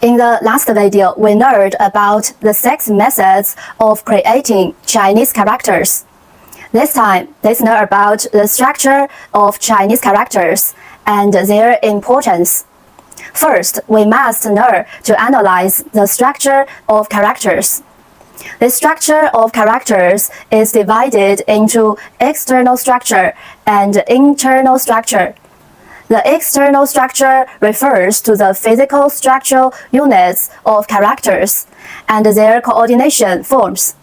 In the last video, we learned about the 6 methods of creating Chinese characters. This time, let's learn about the structure of Chinese characters and their importance. First, we must learn to analyze the structure of characters. The structure of characters is divided into external structure and internal structure. The external structure refers to the physical structural units of characters and their coordination forms,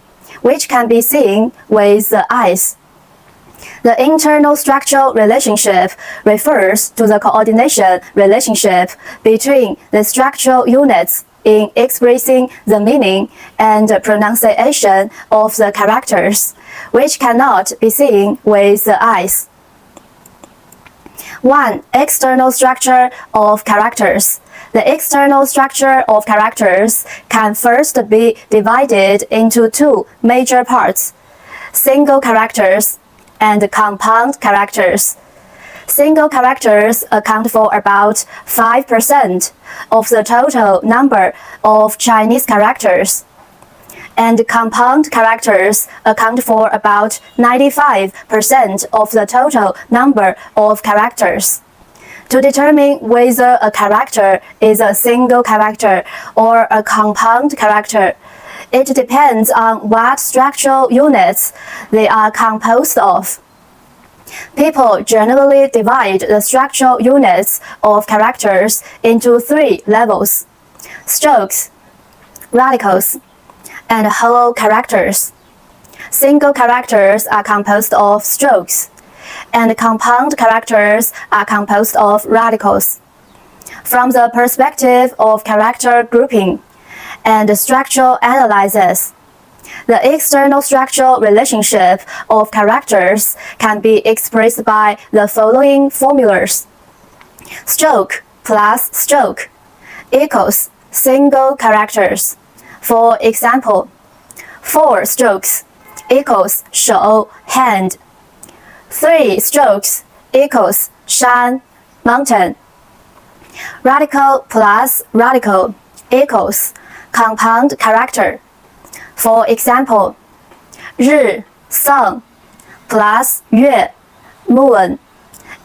which can be seen with the eyes. The internal structural relationship refers to the coordination relationship between the structural units in expressing the meaning and pronunciation of the characters, which cannot be seen with the eyes. 1. External structure of characters. The external structure of characters can first be divided into 2 major parts: single characters and compound characters. Single characters account for about 5% of the total number of Chinese characters, and compound characters account for about 95% of the total number of characters. To determine whether a character is a single character or a compound character, it depends on what structural units they are composed of. People generally divide the structural units of characters into 3 levels: strokes, radicals, and whole characters. Single characters are composed of strokes, and compound characters are composed of radicals. From the perspective of character grouping and structural analysis, the external structural relationship of characters can be expressed by the following formulas. Stroke plus stroke equals single characters. For example, 4 strokes equals 手 hand. 3 strokes equals 山 mountain. Radical plus radical equals compound character. For example, 日 sun plus 月 moon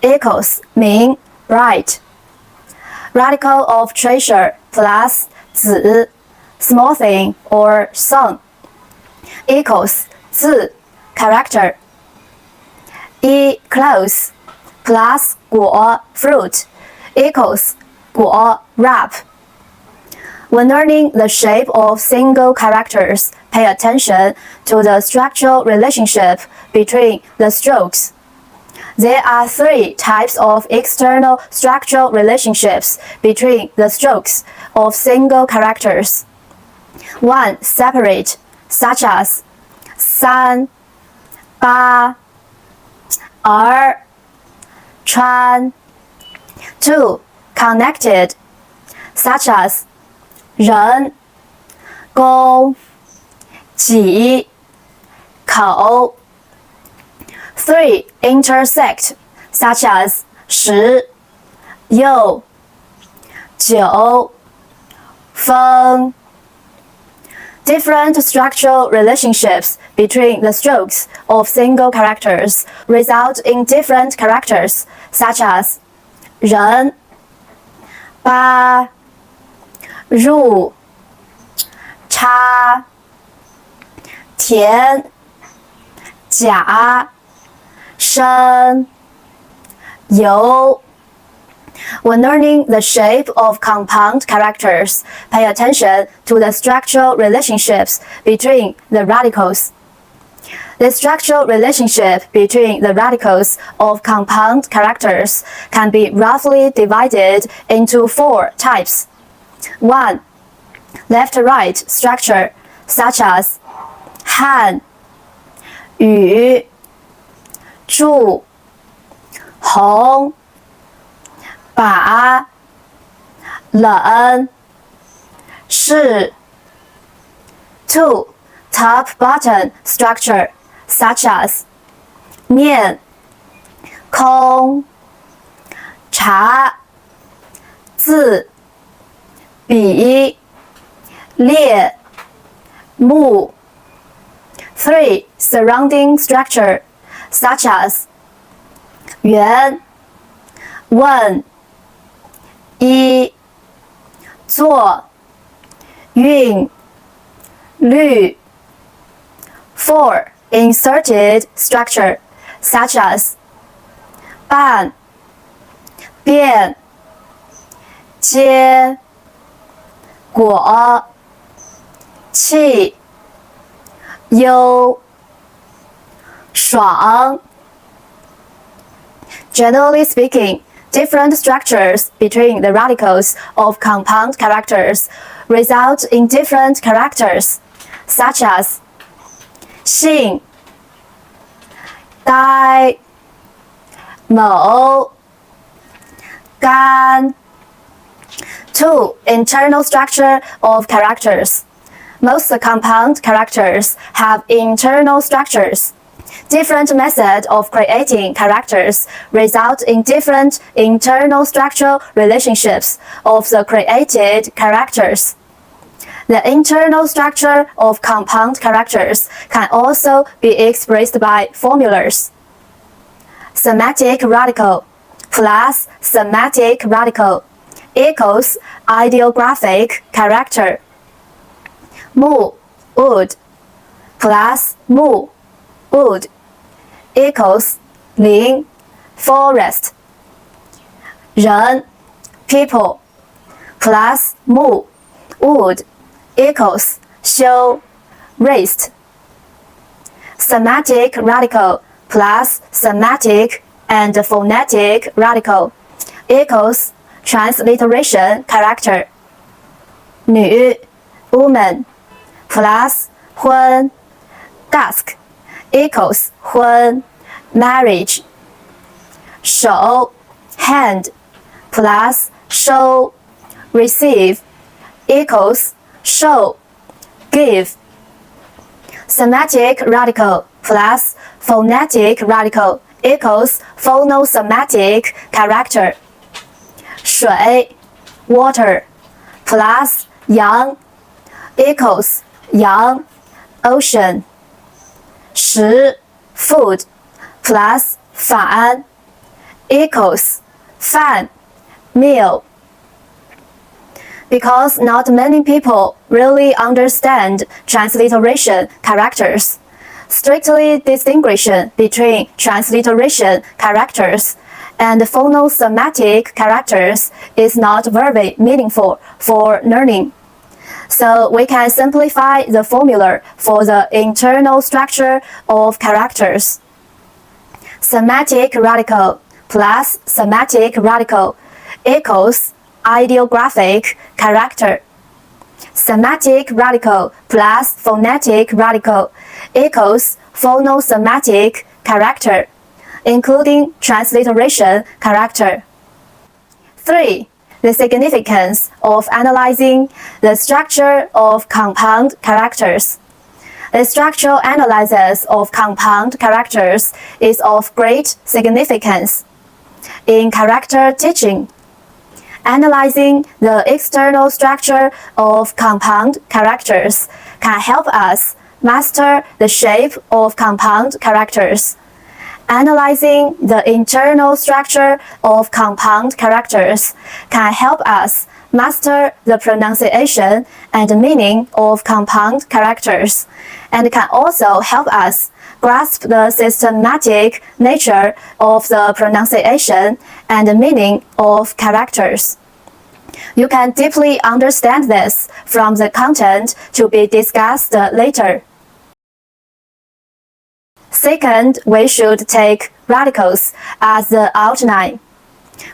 equals 明 bright. Radical of treasure plus 子 small thing or song equals 字 character. 一 close plus 果 fruit equals 果 wrap. When learning the shape of single characters, pay attention to the structural relationship between the strokes. There are 3 types of external structural relationships between the strokes of single characters. 1. Separate, such as 三 八 儿 川. 2. Connected, such as 人 公 己 口. 3. Intersect, such as 十 右 九 风. Different structural relationships between the strokes of single characters result in different characters, such as 人 八 入 插 田 甲 深 游. When learning the shape of compound characters, pay attention to the structural relationships between the radicals. The structural relationship between the radicals of compound characters can be roughly divided into 4 types. 1. Left-right structure, such as 汉 雨 注 红 把 冷 是. 2. Top-bottom structure, such as 面 空 茶 字笔、列、目。3. Surrounding structure, such as 圆、问、一、做、韵、律。4. Inserted structure, such as 半、变、接、果、气、优、爽。Generally speaking, different structures between the radicals of compound characters result in different characters, such as 性、呆、某、干。 2. Internal structure of characters. Most compound characters have internal structures. Different methods of creating characters result in different internal structural relationships of the created characters. The internal structure of compound characters can also be expressed by formulas. Semantic radical plus semantic radical equals ideographic character. Mu, wood, plus mu, wood, equals 林 forest. 人 people, plus mu, wood, equals 修 raised. Semantic radical plus semantic and phonetic radical equals transliteration character. 女 woman plus 婚 dusk equals 婚 marriage. 手 hand plus 收 receive equals 受 give. Semantic radical plus phonetic radical equals phonosemantic character. 水 water plus 洋 equals 洋 ocean. 食 food plus 饭 equals 饭 meal. Because not many people really understand transliteration characters, strictly distinguishing between transliteration characters and phonosemantic characters is not very meaningful for learning. So we can simplify the formula for the internal structure of characters. Semantic radical plus semantic radical equals ideographic character. Semantic radical plus phonetic radical equals phonosemantic character, including transliteration character. 3. The significance of analyzing the structure of compound characters. The structural analysis of compound characters is of great significance in character teaching. Analyzing the external structure of compound characters can help us master the shape of compound characters. Analyzing the internal structure of compound characters can help us master the pronunciation and meaning of compound characters, and can also help us grasp the systematic nature of the pronunciation and meaning of characters. You can deeply understand this from the content to be discussed later. Second, we should take radicals as the outline.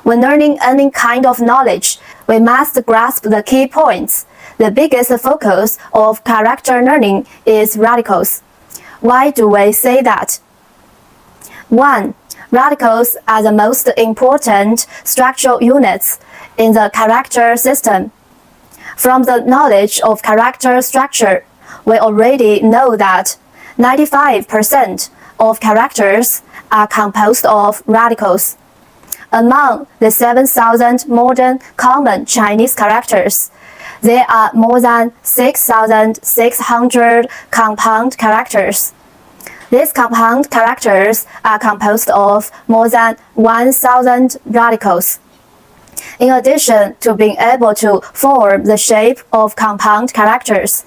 When learning any kind of knowledge, we must grasp the key points. The biggest focus of character learning is radicals. Why do we say that? 1. Radicals are the most important structural units in the character system. From the knowledge of character structure, we already know that 95% of characters are composed of radicals. Among the 7,000 modern common Chinese characters, there are more than 6,600 compound characters. These compound characters are composed of more than 1,000 radicals. In addition to being able to form the shape of compound characters,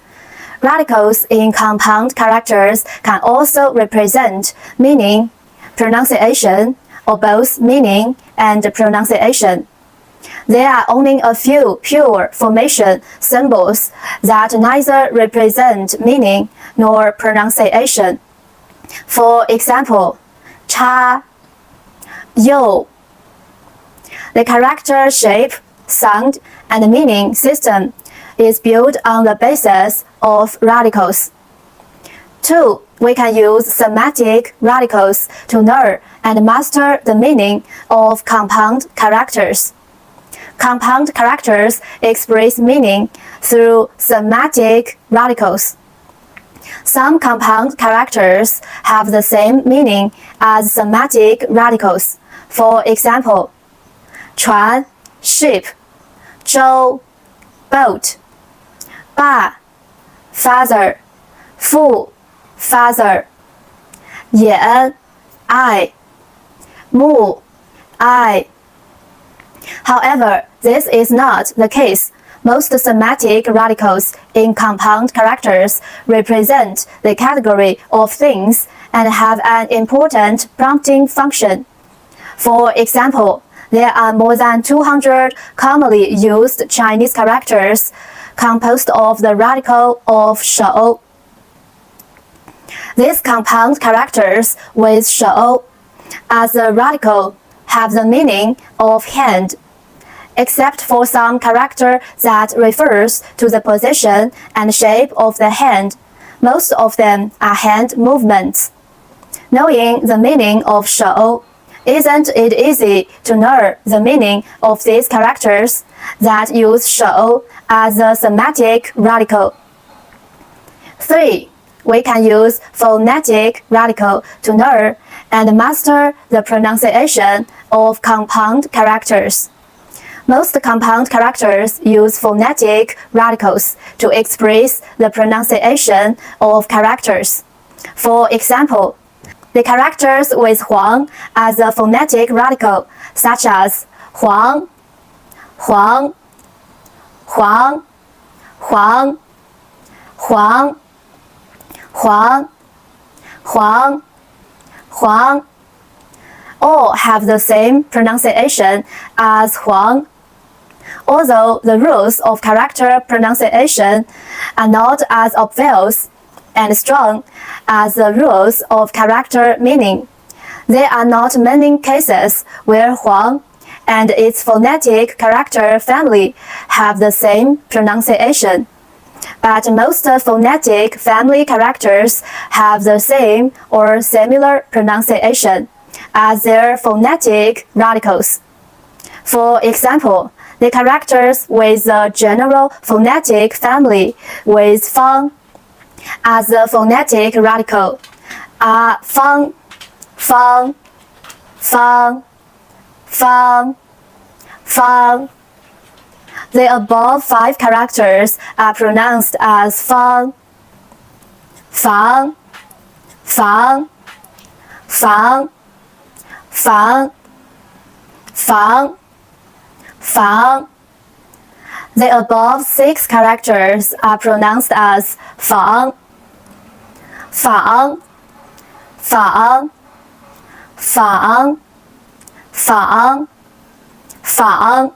radicals in compound characters can also represent meaning, pronunciation, or both meaning and pronunciation. There are only a few pure formation symbols that neither represent meaning nor pronunciation. For example, cha, yo. The character shape, sound, and meaning system is built on the basis of radicals. 2. We can use semantic radicals to learn and master the meaning of compound characters. Compound characters express meaning through semantic radicals. Some compound characters have the same meaning as semantic radicals. For example, 船 ship, 舟 boat, 爸 father, 父 father, 眼 eye, 目 eye. However, this is not the case. Most semantic radicals in compound characters represent the category of things and have an important prompting function. For example, there are more than 200 commonly used Chinese characters composed of the radical of shou. These compound characters with shou as a radical have the meaning of hand, except for some character that refers to the position and shape of the hand. Most of them are hand movements. Knowing the meaning of shou, isn't it easy to learn the meaning of these characters that use shou as a semantic radical? 3. We can use phonetic radical to learn and master the pronunciation of compound characters. Most compound characters use phonetic radicals to express the pronunciation of characters. For example, the characters with huang as a phonetic radical, such as huang, huang, huang, huang, huang, huang, huang, huang, all have the same pronunciation as huang. Although the rules of character pronunciation are not as obvious and strong as the rules of character meaning, there are not many cases where huang and its phonetic character family have the same pronunciation. But most phonetic family characters have the same or similar pronunciation as their phonetic radicals. For example, the characters with the general phonetic family with fang as the phonetic radical are fang, fang, fang, fang, fang. The above 5 characters are pronounced as fang, fang, fang, fang, fang, fang, fang. The above 6 characters are pronounced as fang, fang, fang, fang, fang, fang.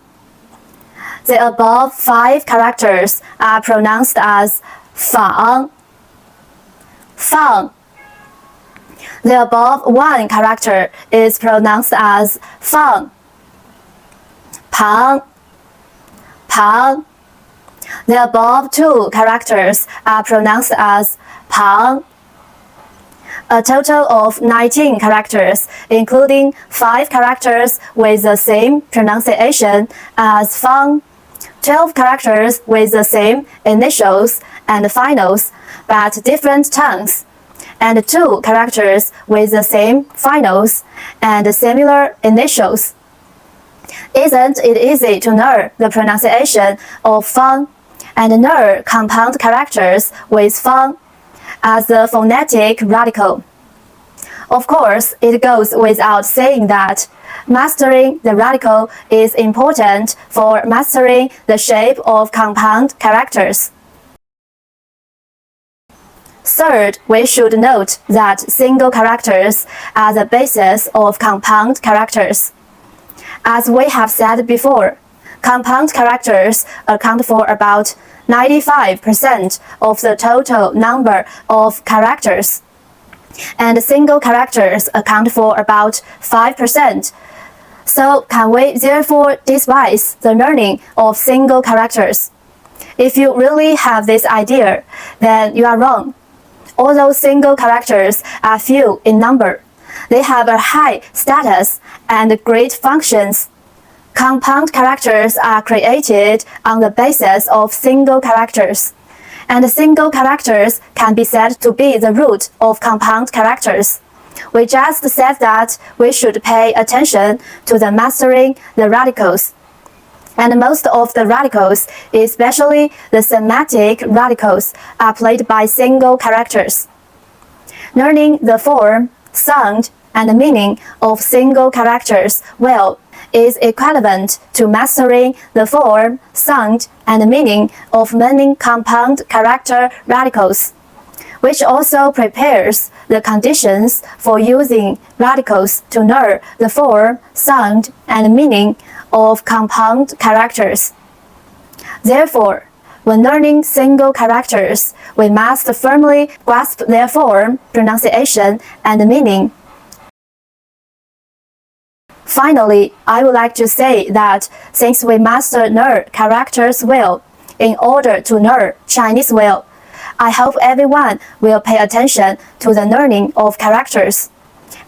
The above 5 characters are pronounced as fang, fang. The above 1 character is pronounced as fang, pang, pang. The above 2 characters are pronounced as pang. A total of 19 characters, including 5 characters with the same pronunciation as fang, 12 characters with the same initials and finals, but different tongues, and 2 characters with the same finals and similar initials. Isn't it easy to learn the pronunciation of fang and ner compound characters with fang as the phonetic radical. Of course, it goes without saying that mastering the radical is important for mastering the shape of compound characters. Third, we should note that single characters are the basis of compound characters. As we have said before, compound characters account for about 95% of the total number of characters, and single characters account for about 5%. So can we therefore despise the learning of single characters? If you really have this idea, then you are wrong. Although single characters are few in number, they have a high status and great functions. Compound characters are created on the basis of single characters, and single characters can be said to be the root of compound characters. We just said that we should pay attention to the mastering the radicals. And most of the radicals, especially the semantic radicals, are played by single characters. Learning the form, sound, and meaning of single characters well is equivalent to mastering the form, sound, and meaning of many compound character radicals, which also prepares the conditions for using radicals to learn the form, sound, and meaning of compound characters. Therefore, when learning single characters, we must firmly grasp their form, pronunciation, and meaning. Finally, I would like to say that since we master learn characters well, in order to learn Chinese well, I hope everyone will pay attention to the learning of characters.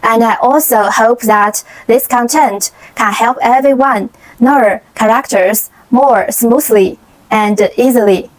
And I also hope that this content can help everyone learn characters more smoothly and easily.